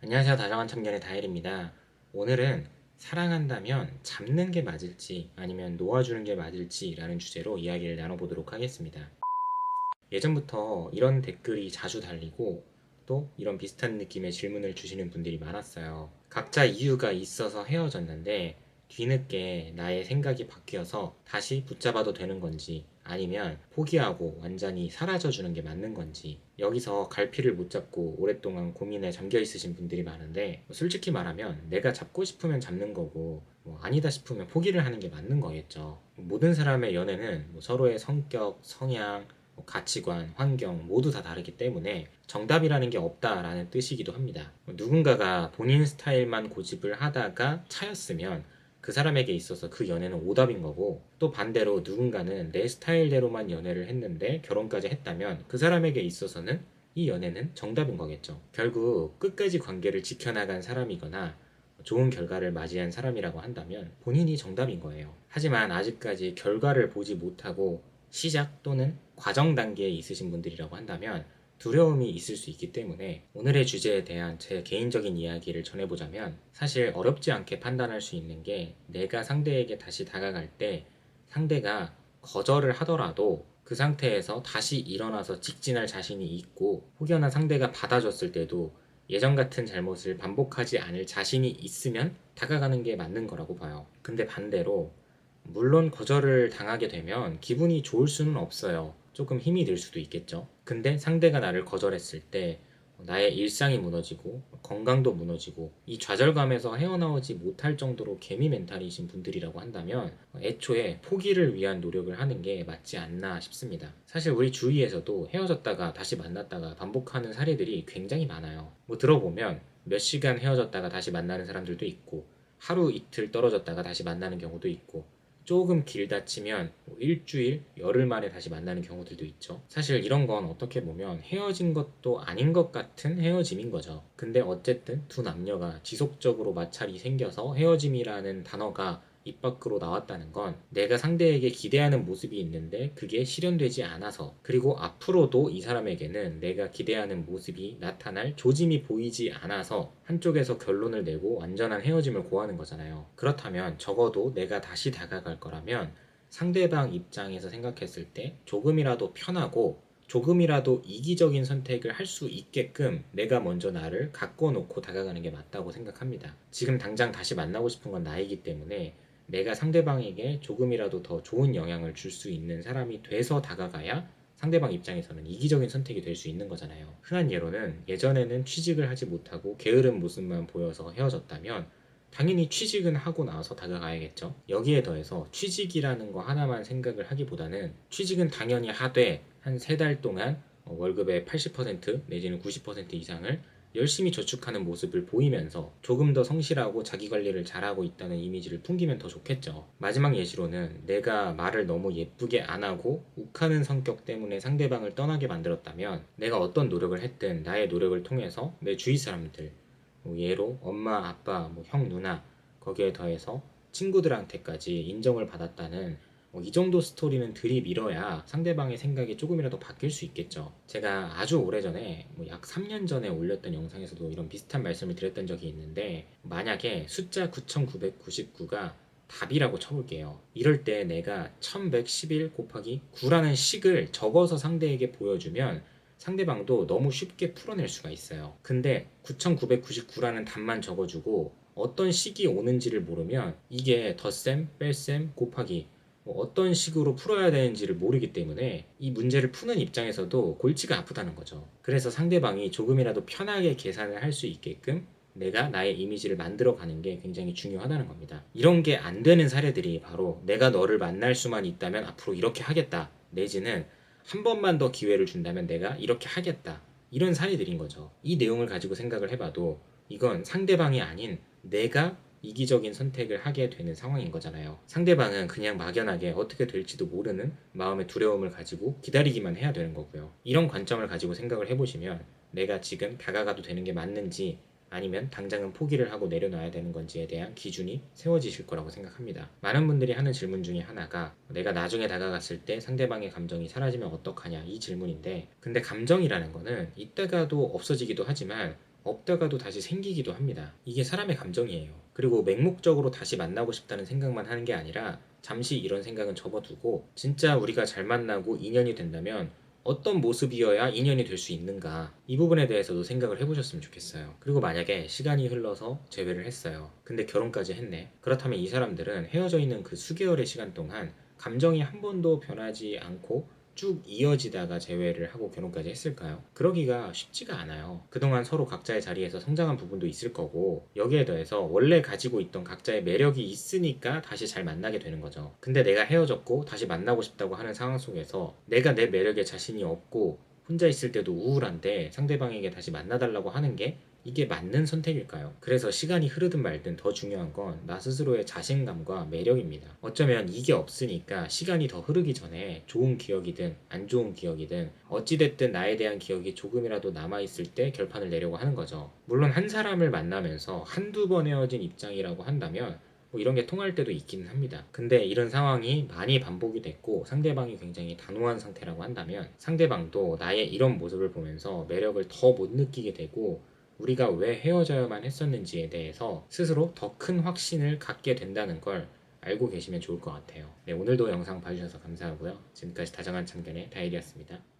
안녕하세요. 다정한 청년의 다일입니다. 오늘은 사랑한다면 잡는 게 맞을지 아니면 놓아주는 게 맞을지 라는 주제로 이야기를 나눠보도록 하겠습니다. 예전부터 이런 댓글이 자주 달리고 또 이런 비슷한 느낌의 질문을 주시는 분들이 많았어요. 각자 이유가 있어서 헤어졌는데 뒤늦게 나의 생각이 바뀌어서 다시 붙잡아도 되는 건지 아니면 포기하고 완전히 사라져 주는 게 맞는 건지 여기서 갈피를 못 잡고 오랫동안 고민에 잠겨 있으신 분들이 많은데 솔직히 말하면 내가 잡고 싶으면 잡는 거고 아니다 싶으면 포기를 하는 게 맞는 거겠죠. 모든 사람의 연애는 서로의 성격, 성향, 가치관, 환경 모두 다 다르기 때문에 정답이라는 게 없다라는 뜻이기도 합니다. 누군가가 본인 스타일만 고집을 하다가 차였으면 그 사람에게 있어서 그 연애는 오답인 거고, 또 반대로 누군가는 내 스타일대로만 연애를 했는데 결혼까지 했다면 그 사람에게 있어서는 이 연애는 정답인 거겠죠. 결국 끝까지 관계를 지켜나간 사람이거나 좋은 결과를 맞이한 사람이라고 한다면 본인이 정답인 거예요. 하지만 아직까지 결과를 보지 못하고 시작 또는 과정 단계에 있으신 분들이라고 한다면 두려움이 있을 수 있기 때문에 오늘의 주제에 대한 제 개인적인 이야기를 전해보자면, 사실 어렵지 않게 판단할 수 있는 게 내가 상대에게 다시 다가갈 때 상대가 거절을 하더라도 그 상태에서 다시 일어나서 직진할 자신이 있고, 혹여나 상대가 받아줬을 때도 예전 같은 잘못을 반복하지 않을 자신이 있으면 다가가는 게 맞는 거라고 봐요. 근데 반대로 물론 거절을 당하게 되면 기분이 좋을 수는 없어요. 조금 힘이 들 수도 있겠죠. 근데 상대가 나를 거절했을 때 나의 일상이 무너지고 건강도 무너지고 이 좌절감에서 헤어나오지 못할 정도로 개미 멘탈이신 분들이라고 한다면 애초에 포기를 위한 노력을 하는 게 맞지 않나 싶습니다. 사실 우리 주위에서도 헤어졌다가 다시 만났다가 반복하는 사례들이 굉장히 많아요. 들어보면 몇 시간 헤어졌다가 다시 만나는 사람들도 있고, 하루 이틀 떨어졌다가 다시 만나는 경우도 있고, 조금 길다 치면 일주일, 열흘 만에 다시 만나는 경우들도 있죠. 사실 이런 건 어떻게 보면 헤어진 것도 아닌 것 같은 헤어짐인 거죠. 근데 어쨌든 두 남녀가 지속적으로 마찰이 생겨서 헤어짐이라는 단어가 입 밖으로 나왔다는 건 내가 상대에게 기대하는 모습이 있는데 그게 실현되지 않아서, 그리고 앞으로도 이 사람에게는 내가 기대하는 모습이 나타날 조짐이 보이지 않아서 한쪽에서 결론을 내고 완전한 헤어짐을 고하는 거잖아요. 그렇다면 적어도 내가 다시 다가갈 거라면 상대방 입장에서 생각했을 때 조금이라도 편하고 조금이라도 이기적인 선택을 할 수 있게끔 내가 먼저 나를 갖고 놓고 다가가는 게 맞다고 생각합니다. 지금 당장 다시 만나고 싶은 건 나이기 때문에 내가 상대방에게 조금이라도 더 좋은 영향을 줄 수 있는 사람이 돼서 다가가야 상대방 입장에서는 이기적인 선택이 될 수 있는 거잖아요. 흔한 예로는 예전에는 취직을 하지 못하고 게으른 모습만 보여서 헤어졌다면 당연히 취직은 하고 나서 다가가야겠죠. 여기에 더해서 취직이라는 거 하나만 생각을 하기보다는 취직은 당연히 하되 한 3달 동안 월급의 80% 내지는 90% 이상을 열심히 저축하는 모습을 보이면서 조금 더 성실하고 자기 관리를 잘하고 있다는 이미지를 풍기면 더 좋겠죠. 마지막 예시로는 내가 말을 너무 예쁘게 안 하고 욱하는 성격 때문에 상대방을 떠나게 만들었다면 내가 어떤 노력을 했든 나의 노력을 통해서 내 주위 사람들, 예로 엄마, 아빠, 형, 누나, 거기에 더해서 친구들한테까지 인정을 받았다는 이 정도 스토리는 들이밀어야 상대방의 생각이 조금이라도 바뀔 수 있겠죠. 제가 아주 오래전에 약 3년 전에 올렸던 영상에서도 이런 비슷한 말씀을 드렸던 적이 있는데, 만약에 숫자 9999가 답이라고 쳐볼게요. 이럴 때 내가 1111 곱하기 9라는 식을 적어서 상대에게 보여주면 상대방도 너무 쉽게 풀어낼 수가 있어요. 근데 9999라는 답만 적어주고 어떤 식이 오는지를 모르면 이게 덧셈, 뺄셈, 곱하기 어떤 식으로 풀어야 되는지를 모르기 때문에 이 문제를 푸는 입장에서도 골치가 아프다는 거죠. 그래서 상대방이 조금이라도 편하게 계산을 할 수 있게끔 내가 나의 이미지를 만들어 가는 게 굉장히 중요하다는 겁니다. 이런 게 안 되는 사례들이 바로 내가 너를 만날 수만 있다면 앞으로 이렇게 하겠다, 내지는 한 번만 더 기회를 준다면 내가 이렇게 하겠다, 이런 사례들인 거죠. 이 내용을 가지고 생각을 해봐도 이건 상대방이 아닌 내가 이기적인 선택을 하게 되는 상황인 거잖아요. 상대방은 그냥 막연하게 어떻게 될지도 모르는 마음의 두려움을 가지고 기다리기만 해야 되는 거고요. 이런 관점을 가지고 생각을 해보시면 내가 지금 다가가도 되는 게 맞는지 아니면 당장은 포기를 하고 내려놔야 되는 건지에 대한 기준이 세워지실 거라고 생각합니다. 많은 분들이 하는 질문 중에 하나가 내가 나중에 다가갔을 때 상대방의 감정이 사라지면 어떡하냐, 이 질문인데, 근데 감정이라는 거는 이따가도 없어지기도 하지만 없다가도 다시 생기기도 합니다. 이게 사람의 감정이에요. 그리고 맹목적으로 다시 만나고 싶다는 생각만 하는 게 아니라 잠시 이런 생각은 접어두고 진짜 우리가 잘 만나고 인연이 된다면 어떤 모습이어야 인연이 될 수 있는가, 이 부분에 대해서도 생각을 해보셨으면 좋겠어요. 그리고 만약에 시간이 흘러서 재회를 했어요. 근데 결혼까지 했네. 그렇다면 이 사람들은 헤어져 있는 그 수개월의 시간 동안 감정이 한 번도 변하지 않고 쭉 이어지다가 재회를 하고 결혼까지 했을까요? 그러기가 쉽지가 않아요. 그동안 서로 각자의 자리에서 성장한 부분도 있을 거고, 여기에 더해서 원래 가지고 있던 각자의 매력이 있으니까 다시 잘 만나게 되는 거죠. 근데 내가 헤어졌고 다시 만나고 싶다고 하는 상황 속에서 내가 내 매력에 자신이 없고 혼자 있을 때도 우울한데 상대방에게 다시 만나달라고 하는 게 이게 맞는 선택일까요? 그래서 시간이 흐르든 말든 더 중요한 건 나 스스로의 자신감과 매력입니다. 어쩌면 이게 없으니까 시간이 더 흐르기 전에 좋은 기억이든 안 좋은 기억이든 어찌됐든 나에 대한 기억이 조금이라도 남아있을 때 결판을 내려고 하는 거죠. 물론 한 사람을 만나면서 한두 번 헤어진 입장이라고 한다면 뭐 이런 게 통할 때도 있기는 합니다. 근데 이런 상황이 많이 반복이 됐고 상대방이 굉장히 단호한 상태라고 한다면 상대방도 나의 이런 모습을 보면서 매력을 더 못 느끼게 되고 우리가 왜 헤어져야만 했었는지에 대해서 스스로 더 큰 확신을 갖게 된다는 걸 알고 계시면 좋을 것 같아요. 네, 오늘도 영상 봐주셔서 감사하고요. 지금까지 다정한 참견의 다일이었습니다.